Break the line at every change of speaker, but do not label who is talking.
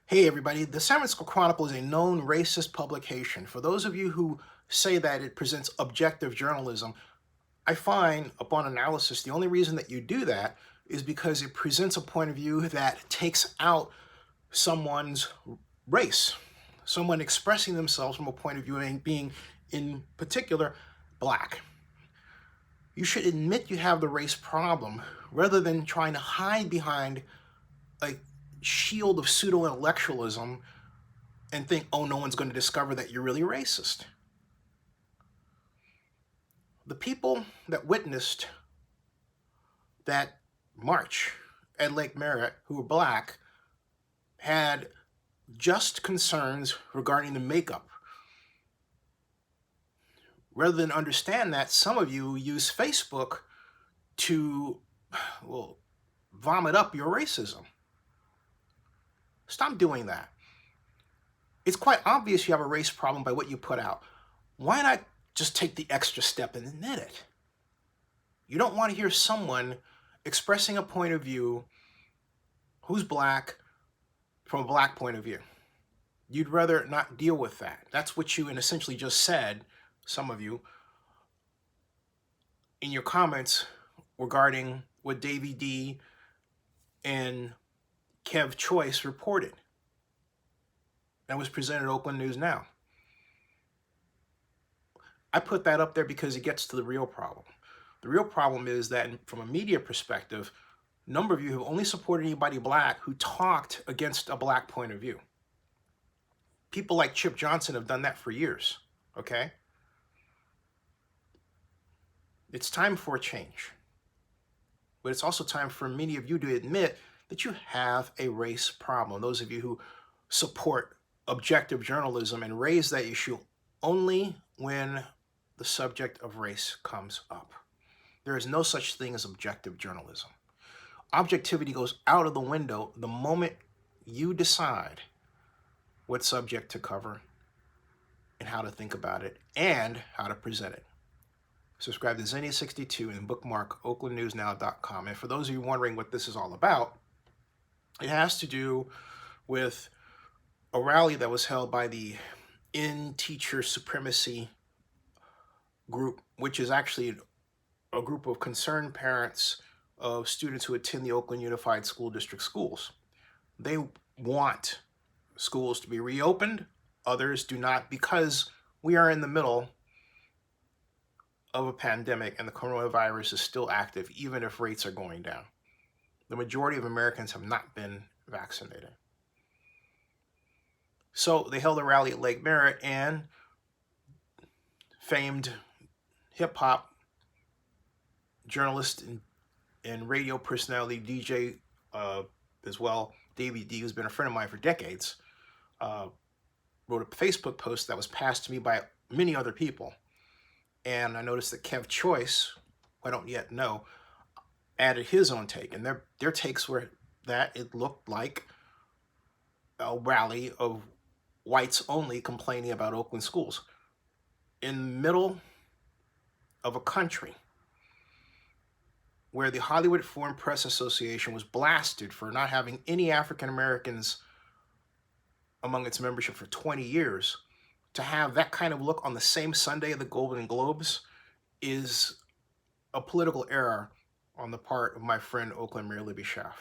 Hey everybody, the San Francisco Chronicle is a known racist publication. For those of you who say that it presents objective journalism, I find upon analysis the only reason that you do that is because it presents a point of view that takes out someone's race, someone expressing themselves from a point of view and being, in particular, black. You should admit you have the race problem rather than trying to hide behind a shield of pseudo-intellectualism and think, oh, no one's going to discover that you're really racist. The people that witnessed that march at Lake Merritt, who were black, had just concerns regarding the makeup. Rather than understand that, some of you use Facebook to, well, vomit up your racism. Stop doing that. It's quite obvious you have a race problem by what you put out. Why not just take the extra step and admit it? You don't want to hear someone expressing a point of view who's black from a black point of view. You'd rather not deal with that. That's what you essentially just said, some of you, in your comments regarding what Davey D and Kev Choice reported. That was presented at Oakland News Now. I put that up there because it gets to the real problem. The real problem is that from a media perspective, a number of you have only supported anybody black who talked against a black point of view. People like Chip Johnson have done that for years, okay? It's time for a change. But it's also time for many of you to admit that you have a race problem. Those of you who support objective journalism and raise that issue only when the subject of race comes up. There is no such thing as objective journalism. Objectivity goes out of the window the moment you decide what subject to cover and how to think about it and how to present it. Subscribe to Zennia62 and bookmark oaklandnewsnow.com. And for those of you wondering what this is all about, it has to do with a rally that was held by the In-Teacher Supremacy group, which is actually a group of concerned parents of students who attend the Oakland Unified School District schools. They want schools to be reopened. Others do not, because we are in the middle of a pandemic and the coronavirus is still active, even if rates are going down. The majority of Americans have not been vaccinated. So they held a rally at Lake Merritt, and famed hip-hop journalist and radio personality, DJ as well, Davey D, who's been a friend of mine for decades, wrote a Facebook post that was passed to me by many other people. And I noticed that Kev Choice, who I don't yet know, added his own take. And their takes were that it looked like a rally of whites only complaining about Oakland schools. In the middle of a country where the Hollywood Foreign Press Association was blasted for not having any African Americans among its membership for 20 years, to have that kind of look on the same Sunday of the Golden Globes is a political error on the part of my friend Oakland Mayor Libby Schaaf.